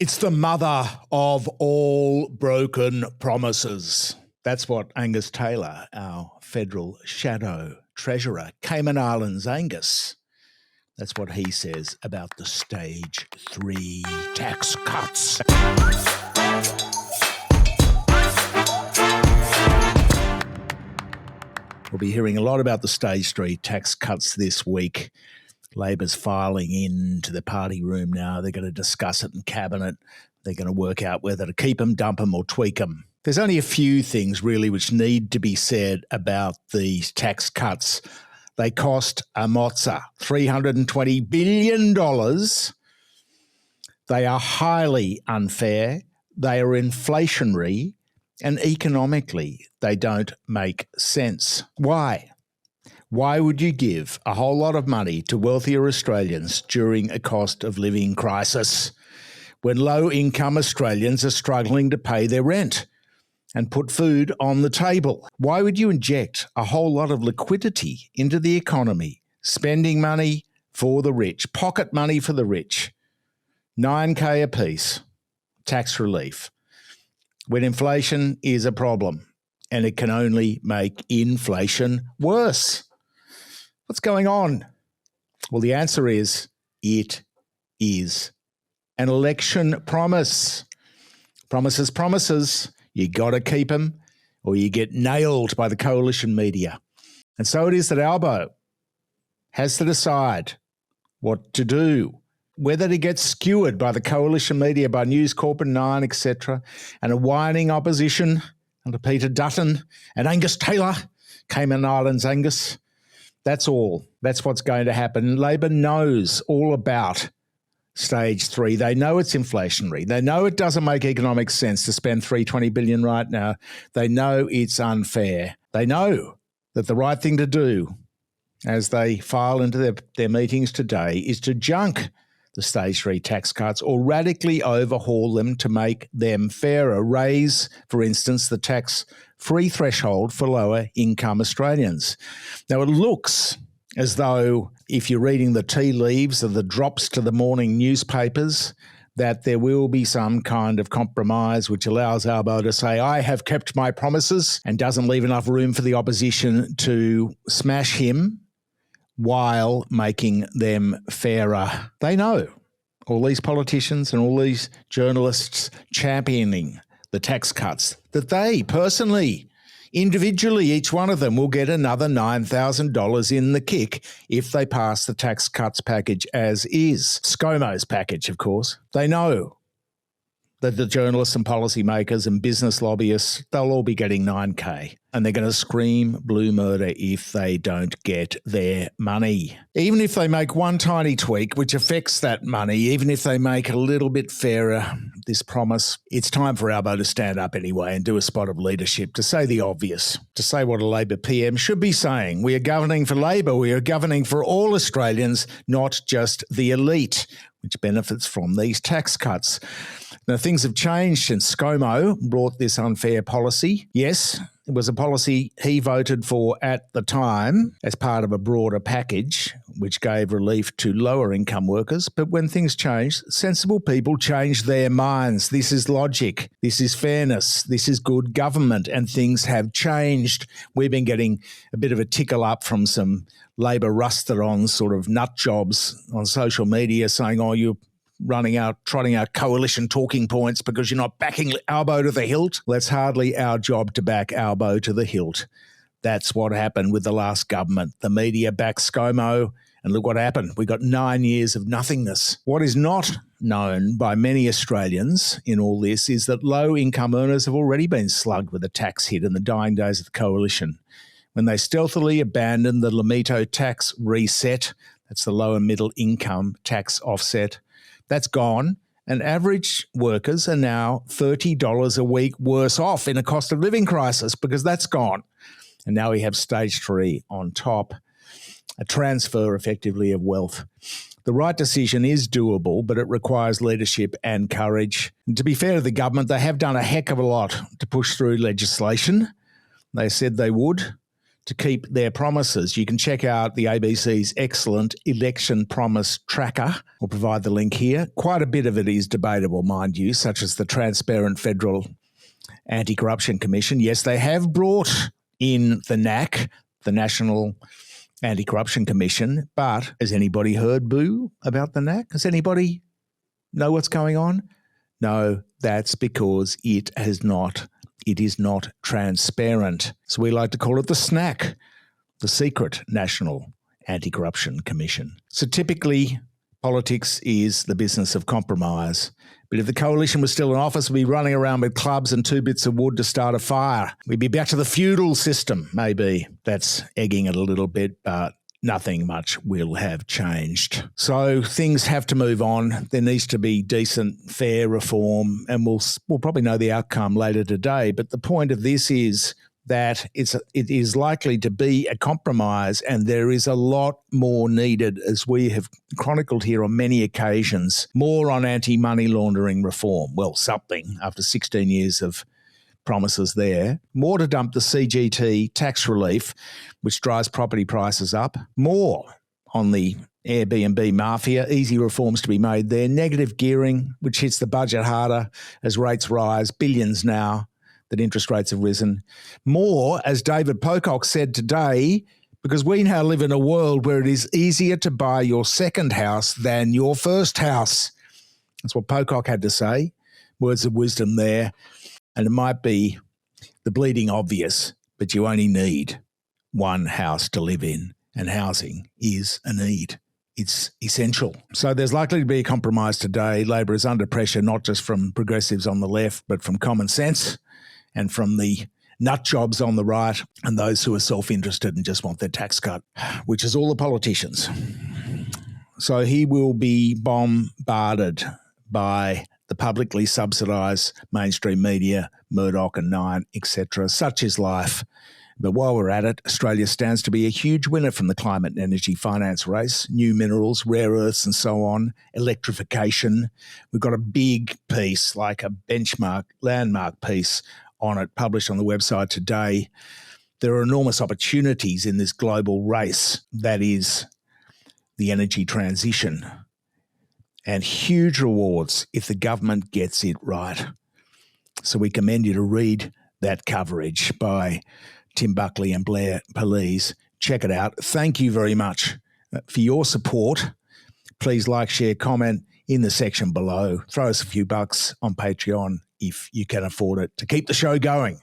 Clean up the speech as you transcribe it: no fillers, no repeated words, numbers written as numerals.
It's the mother of all broken promises. That's what Angus Taylor, our federal shadow treasurer, Cayman Islands Angus, that's what he says about the Stage 3 tax cuts. We'll be hearing a lot about the Stage 3 tax cuts this week. Labor's filing into the party room now. They're going to discuss it in cabinet. They're going to work out whether to keep them, dump them or tweak them. There's only a few things really which need to be said about these tax cuts. They cost a mozza, $320 billion. They are highly unfair. They are inflationary, and economically they don't make sense. Why? Why would you give a whole lot of money to wealthier Australians during a cost of living crisis when low-income Australians are struggling to pay their rent and put food on the table? Why would you inject a whole lot of liquidity into the economy, spending money for the rich, pocket money for the rich, $9,000 apiece, tax relief, when inflation is a problem and it can only make inflation worse? What's going on? Well, the answer is it is an election promise. Promises. You got to keep them or you get nailed by the coalition media. And so it is that Albo has to decide what to do, whether to get skewered by the coalition media, by News Corp and Nine, etc., and a whining opposition under Peter Dutton and Angus Taylor, Cayman Islands Angus. That's all. That's what's going to happen. Labor knows all about Stage 3. They know it's inflationary. They know it doesn't make economic sense to spend $320 billion right now. They know it's unfair. They know that the right thing to do as they file into their meetings today is to junk the Stage 3 tax cuts or radically overhaul them to make them fairer. Raise, for instance, the tax-free threshold for lower-income Australians. Now, it looks as though, if you're reading the tea leaves of the drops to the morning newspapers, that there will be some kind of compromise which allows Albo to say, I have kept my promises, and doesn't leave enough room for the opposition to smash him while making them fairer. They know, all these politicians and all these journalists championing the tax cuts, that they personally, individually, each one of them will get another $9,000 in the kick if they pass the tax cuts package as is. ScoMo's package, of course. They know that the journalists and policymakers and business lobbyists, they'll all be getting $9,000, and they're going to scream blue murder if they don't get their money. Even if they make one tiny tweak which affects that money, even if they make it a little bit fairer, this promise, it's time for Albo to stand up anyway and do a spot of leadership, to say the obvious, to say what a Labor PM should be saying. We are governing for Labor. We are governing for all Australians, not just the elite, which benefits from these tax cuts. Now, things have changed since ScoMo brought this unfair policy. Yes, it was a policy he voted for at the time as part of a broader package which gave relief to lower income workers. But when things change, sensible people change their minds. This is logic. This is fairness. This is good government, and things have changed. We've been getting a bit of a tickle up from some Labor rusted-on sort of nut jobs on social media saying, oh, you're trotting out coalition talking points because you're not backing Albo to the hilt. Well, it's hardly our job to back Albo to the hilt. That's what happened with the last government. The media backed ScoMo, and look what happened. We got 9 years of nothingness. What is not known by many Australians in all this is that low-income earners have already been slugged with a tax hit in the dying days of the coalition, when they stealthily abandoned the LAMITO tax reset. That's the low and middle income tax offset. That's gone, and average workers are now $30 a week worse off in a cost of living crisis because that's gone. And now we have Stage 3 on top, a transfer effectively of wealth. The right decision is doable, but it requires leadership and courage. And to be fair to the government, they have done a heck of a lot to push through legislation. They said they would. to keep their promises. You can check out the ABC's excellent election promise tracker. We'll provide the link here. Quite a bit of it is debatable, mind you, such as the Transparent Federal Anti-Corruption Commission. Yes, they have brought in the NAC, the National Anti-Corruption Commission, but has anybody heard boo about the NAC? Has anybody know what's going on? No, that's because it is not transparent. So we like to call it the SNAC, the Secret National Anti-Corruption Commission. So typically, politics is the business of compromise. But if the coalition was still in office, we'd be running around with clubs and 2 bits of wood to start a fire. We'd be back to the feudal system, maybe. That's egging it a little bit, but nothing much will have changed. So things have to move on. There needs to be decent, fair reform, and we'll probably know the outcome later today. But the point of this is that it is likely to be a compromise, and there is a lot more needed, as we have chronicled here on many occasions, more on anti-money laundering reform. Well, something after 16 years of promises there. More to dump the CGT tax relief, which drives property prices up. More on the Airbnb mafia, easy reforms to be made there. Negative gearing, which hits the budget harder as rates rise, billions now that interest rates have risen. More, as David Pocock said today, because we now live in a world where it is easier to buy your second house than your first house. That's what Pocock had to say. Words of wisdom there. And it might be the bleeding obvious, but you only need one house to live in, and housing is a need. It's essential. So there's likely to be a compromise today. Labor is under pressure, not just from progressives on the left, but from common sense and from the nut jobs on the right and those who are self-interested and just want their tax cut, which is all the politicians. So he will be bombarded by the publicly subsidised mainstream media, Murdoch and Nine, etc. Such is life. But while we're at it, Australia stands to be a huge winner from the climate and energy finance race. New minerals, rare earths and so on, electrification. We've got a big piece, like a benchmark, landmark piece on it, published on the website today. There are enormous opportunities in this global race that is the energy transition, and huge rewards if the government gets it right. So we commend you to read that coverage by Tim Buckley and Blair Police. Check it out. Thank you very much for your support. Please like, share, comment in the section below. Throw us a few bucks on Patreon if you can afford it to keep the show going.